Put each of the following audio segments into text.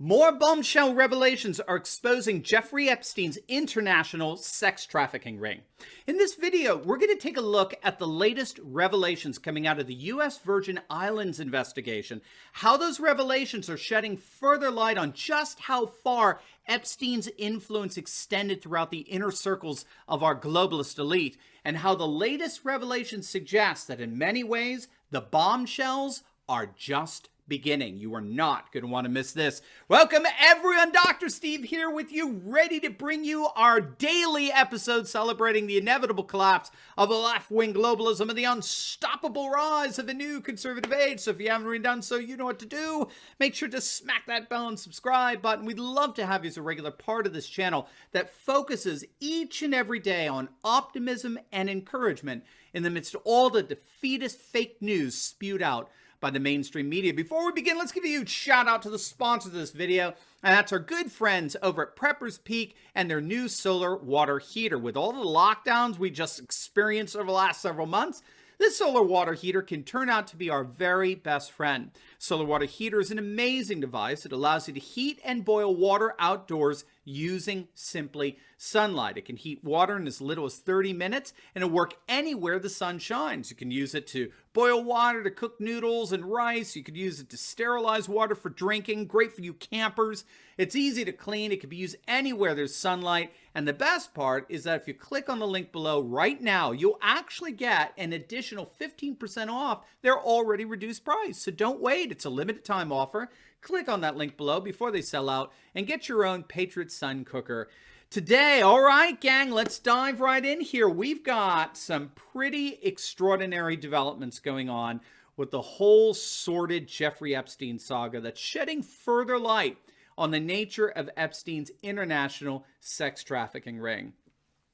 More bombshell revelations are exposing Jeffrey Epstein's international sex trafficking ring. In this video, we're going to take a look at the latest revelations coming out of the U.S. Virgin Islands investigation, how those revelations are shedding further light on just how far Epstein's influence extended throughout the inner circles of our globalist elite, and how the latest revelations suggest that in many ways, the bombshells are just beginning. You are not going to want to miss this. Welcome everyone, Dr. Steve here with you, ready to bring you our daily episode celebrating the inevitable collapse of a left-wing globalism and the unstoppable rise of a new conservative age. So if you haven't already done so, you know what to do. Make sure to smack that bell and subscribe button. We'd love to have you as a regular part of this channel that focuses each and every day on optimism and encouragement in the midst of all the defeatist fake news spewed out by the mainstream media. Before we begin, let's give a huge shout out to the sponsor of this video, and that's our good friends over at Prepper's Peak and their new solar water heater. With all the lockdowns we just experienced over the last several months, this solar water heater can turn out to be our very best friend. Solar water heater is an amazing device. It allows you to heat and boil water outdoors using simply sunlight. It can heat water in as little as 30 minutes, and it'll work anywhere the sun shines. You can use it to boil water, to cook noodles and rice. You could use it to sterilize water for drinking. Great for you campers. It's easy to clean. It can be used anywhere there's sunlight. And the best part is that if you click on the link below right now, you'll actually get an additional 15% off their already reduced price. So don't wait. It's a limited time offer. Click on that link below before they sell out and get your own Patriot Sun cooker today. All right, gang, let's dive right in here. We've got some pretty extraordinary developments going on with the whole sordid Jeffrey Epstein saga that's shedding further light on the nature of Epstein's international sex trafficking ring.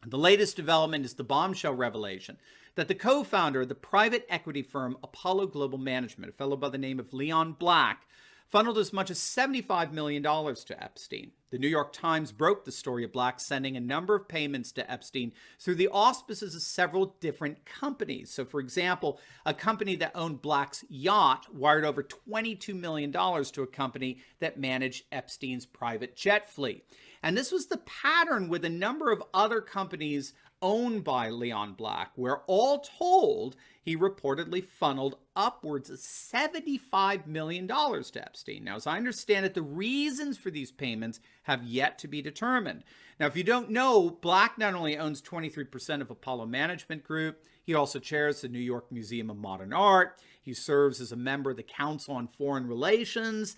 The latest development is the bombshell revelation that the co-founder of the private equity firm Apollo Global Management, a fellow by the name of Leon Black, funneled as much as $75 million to Epstein. The New York Times broke the story of Black sending a number of payments to Epstein through the auspices of several different companies. So, for example, a company that owned Black's yacht wired over $22 million to a company that managed Epstein's private jet fleet. And this was the pattern with a number of other companies owned by Leon Black, where all told, he reportedly funneled upwards of $75 million to Epstein. Now, as I understand it, the reasons for these payments have yet to be determined. Now, if you don't know, Black not only owns 23% of Apollo Management Group, he also chairs the New York Museum of Modern Art. He serves as a member of the Council on Foreign Relations.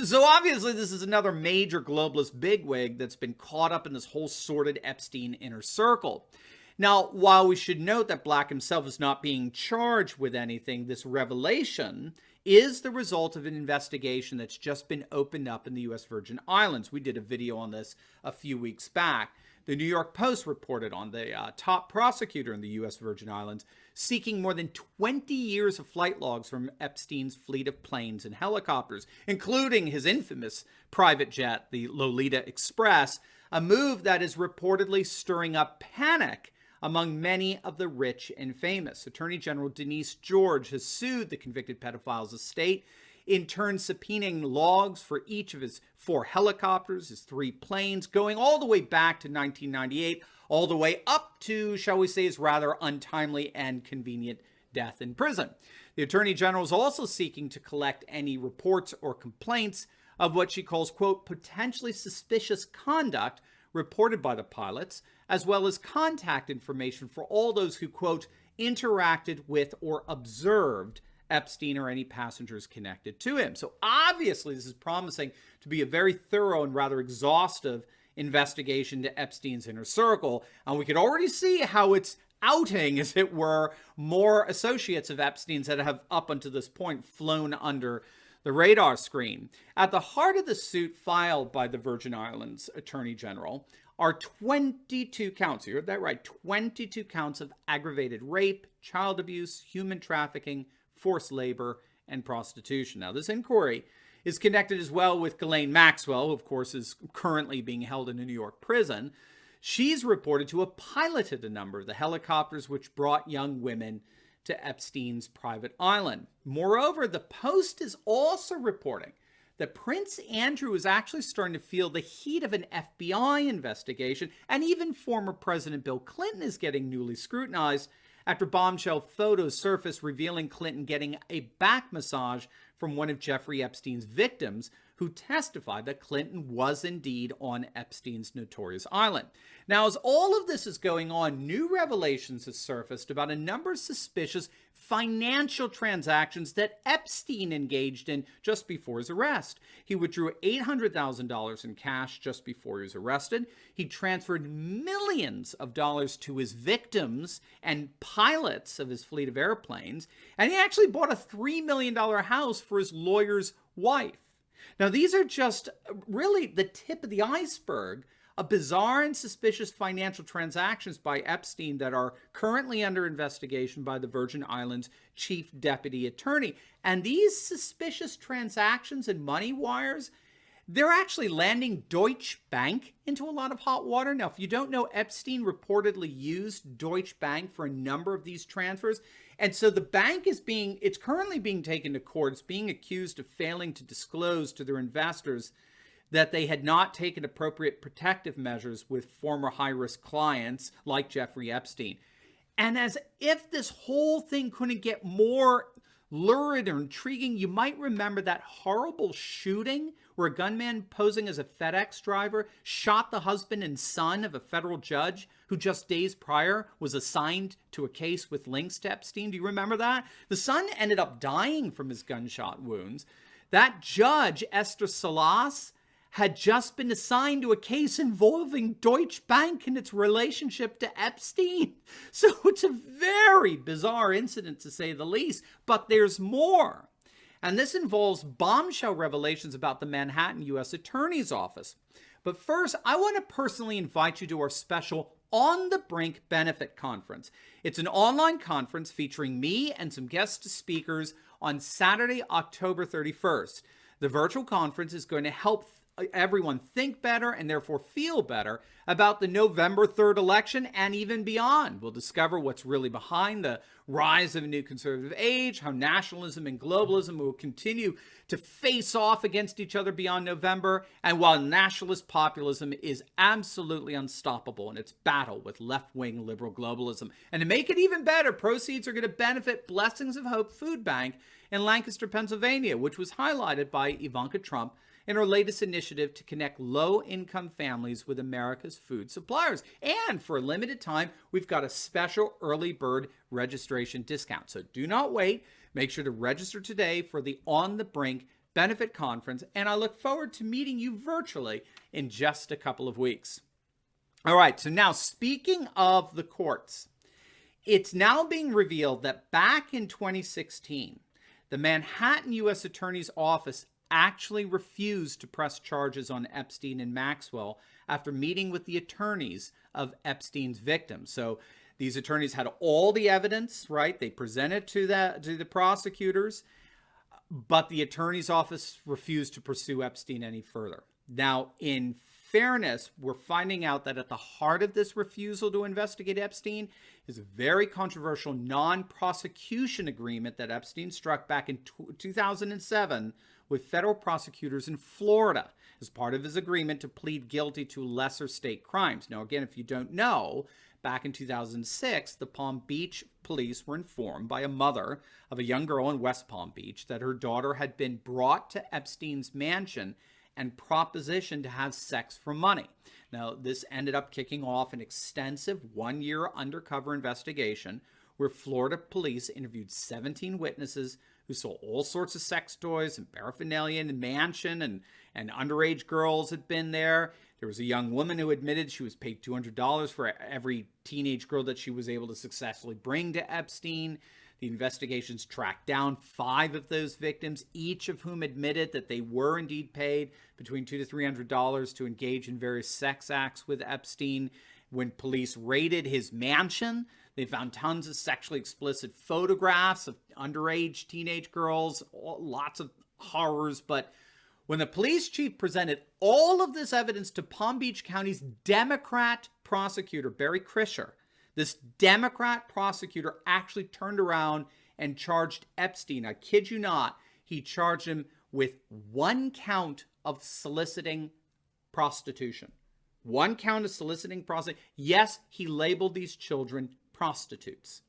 So obviously this is another major globalist bigwig that's been caught up in this whole sordid Epstein inner circle. Now, while we should note that Black himself is not being charged with anything, this revelation is the result of an investigation that's just been opened up in the U.S. Virgin Islands. We did a video on this a few weeks back. The New York Post reported on the top prosecutor in the U.S. Virgin Islands seeking more than 20 years of flight logs from Epstein's fleet of planes and helicopters, including his infamous private jet, the Lolita Express, a move that is reportedly stirring up panic among many of the rich and famous. Attorney General Denise George has sued the convicted pedophile's estate, in turn subpoenaing logs for each of his 4 helicopters, his 3 planes, going all the way back to 1998, all the way up to, shall we say, his rather untimely and convenient death in prison. The Attorney General is also seeking to collect any reports or complaints of what she calls, quote, potentially suspicious conduct reported by the pilots, as well as contact information for all those who, quote, interacted with or observed Epstein or any passengers connected to him. So obviously this is promising to be a very thorough and rather exhaustive investigation to Epstein's inner circle. And we could already see how it's outing, as it were, more associates of Epstein's that have up until this point flown under the radar screen. At the heart of the suit filed by the Virgin Islands Attorney General are 22 counts, you heard that right, 22 counts of aggravated rape, child abuse, human trafficking, forced labor, and prostitution. Now, this inquiry is connected as well with Galen Maxwell, who of course is currently being held in a New York prison. She's reported to have piloted a number of the helicopters which brought young women to Epstein's private island. Moreover, the Post is also reporting that Prince Andrew is actually starting to feel the heat of an FBI investigation, and even former President Bill Clinton is getting newly scrutinized after bombshell photos surfaced revealing Clinton getting a back massage from one of Jeffrey Epstein's victims, who testified that Clinton was indeed on Epstein's notorious island. Now, as all of this is going on, new revelations have surfaced about a number of suspicious financial transactions that Epstein engaged in just before his arrest. He withdrew $800,000 in cash just before he was arrested. He transferred millions of dollars to his victims and pilots of his fleet of airplanes, and he actually bought a $3 million house for his lawyer's wife. Now, these are just really the tip of the iceberg of bizarre and suspicious financial transactions by Epstein that are currently under investigation by the Virgin Islands chief deputy attorney. And these suspicious transactions and money wires, they're actually landing Deutsche Bank into a lot of hot water. Now, if you don't know, Epstein reportedly used Deutsche Bank for a number of these transfers. And so the bank it's currently being taken to court. It's being accused of failing to disclose to their investors that they had not taken appropriate protective measures with former high-risk clients like Jeffrey Epstein. And as if this whole thing couldn't get more lurid or intriguing, you might remember that horrible shooting where a gunman posing as a FedEx driver shot the husband and son of a federal judge who just days prior was assigned to a case with links to Epstein. Do you remember that? The son ended up dying from his gunshot wounds. That judge, Esther Salas, had just been assigned to a case involving Deutsche Bank and its relationship to Epstein. So it's a very bizarre incident, to say the least, but there's more. And this involves bombshell revelations about the Manhattan U.S. Attorney's Office. But first, I want to personally invite you to our special On the Brink Benefit Conference. It's an online conference featuring me and some guest speakers on Saturday, October 31st. The virtual conference is going to help everyone think better and therefore feel better about the November 3rd election and even beyond. We'll discover what's really behind the rise of a new conservative age, how nationalism and globalism will continue to face off against each other beyond November, and while nationalist populism is absolutely unstoppable in its battle with left-wing liberal globalism. And to make it even better, proceeds are going to benefit Blessings of Hope Food Bank in Lancaster, Pennsylvania, which was highlighted by Ivanka Trump in our latest initiative to connect low-income families with America's food suppliers. And for a limited time, we've got a special early bird registration discount. So do not wait. Make sure to register today for the On the Brink Benefit Conference, and I look forward to meeting you virtually in just a couple of weeks. All right, so now speaking of the courts, it's now being revealed that back in 2016, the Manhattan U.S. Attorney's Office actually refused to press charges on Epstein and Maxwell after meeting with the attorneys of Epstein's victims. So these attorneys had all the evidence, right? They presented to the prosecutors, but the attorney's office refused to pursue Epstein any further. Now, in fairness, we're finding out that at the heart of this refusal to investigate Epstein is a very controversial non-prosecution agreement that Epstein struck back in 2007 with federal prosecutors in Florida as part of his agreement to plead guilty to lesser state crimes. Now, again, if you don't know, back in 2006, the Palm Beach police were informed by a mother of a young girl in West Palm Beach that her daughter had been brought to Epstein's mansion and propositioned to have sex for money. Now, this ended up kicking off an extensive one-year undercover investigation where Florida police interviewed 17 witnesses who saw all sorts of sex toys and paraphernalia in the mansion, and underage girls had been there. There was a young woman who admitted she was paid $200 for every teenage girl that she was able to successfully bring to Epstein. The investigations tracked down 5 of those victims, each of whom admitted that they were indeed paid between $200 to $300 to engage in various sex acts with Epstein. When police raided his mansion, they found tons of sexually explicit photographs of underage teenage girls, lots of horrors. But when the police chief presented all of this evidence to Palm Beach County's Democrat prosecutor, Barry Krischer, this Democrat prosecutor actually turned around and charged Epstein. I kid you not, he charged him with one count of soliciting prostitution. One count of soliciting prostitution. Yes, he labeled these children prostitutes.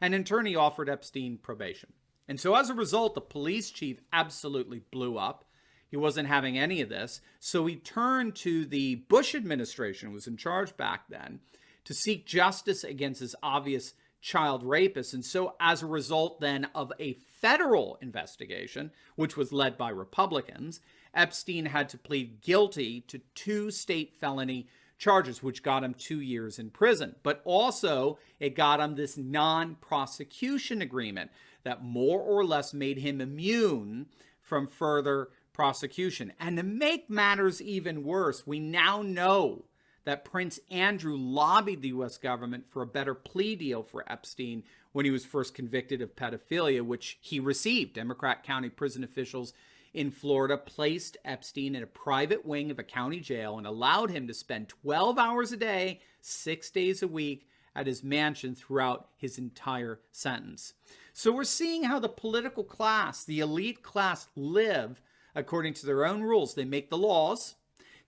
And in turn, he offered Epstein probation. And so as a result, the police chief absolutely blew up. He wasn't having any of this. So he turned to the Bush administration, who was in charge back then, to seek justice against this obvious child rapist. And so as a result then of a federal investigation, which was led by Republicans, Epstein had to plead guilty to 2 state felony charges, which got him 2 years in prison. But also it got him this non-prosecution agreement that more or less made him immune from further prosecution. And to make matters even worse, we now know that Prince Andrew lobbied the U.S. government for a better plea deal for Epstein when he was first convicted of pedophilia, which he received. Democrat county prison officials in Florida placed Epstein in a private wing of a county jail and allowed him to spend 12 hours a day, 6 days a week at his mansion throughout his entire sentence. So we're seeing how the political class, the elite class, live according to their own rules. They make the laws.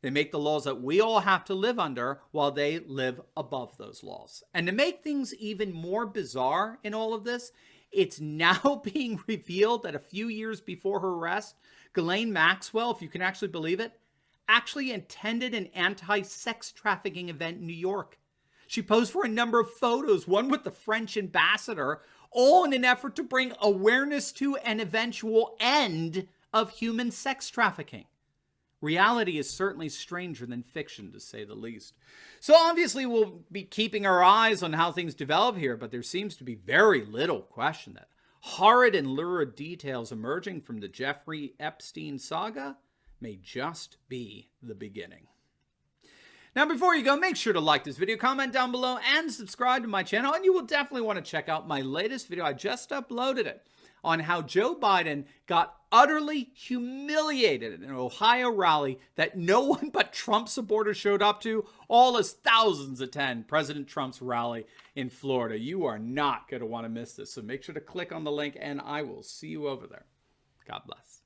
They make the laws that we all have to live under while they live above those laws. And to make things even more bizarre in all of this, it's now being revealed that a few years before her arrest, Galen Maxwell, if you can actually believe it, actually attended an anti-sex trafficking event in New York. She posed for a number of photos, one with the French ambassador, all in an effort to bring awareness to an eventual end of human sex trafficking. Reality is certainly stranger than fiction, to say the least. So obviously we'll be keeping our eyes on how things develop here, but there seems to be very little question that horrid and lurid details emerging from the Jeffrey Epstein saga may just be the beginning. Now, before you go, make sure to like this video, comment down below, and subscribe to my channel. And you will definitely want to check out my latest video. I just uploaded it on how Joe Biden got utterly humiliated in an Ohio rally that no one but Trump supporters showed up to, all as thousands attend President Trump's rally in Florida. You are not going to want to miss this. So make sure to click on the link, and I will see you over there. God bless.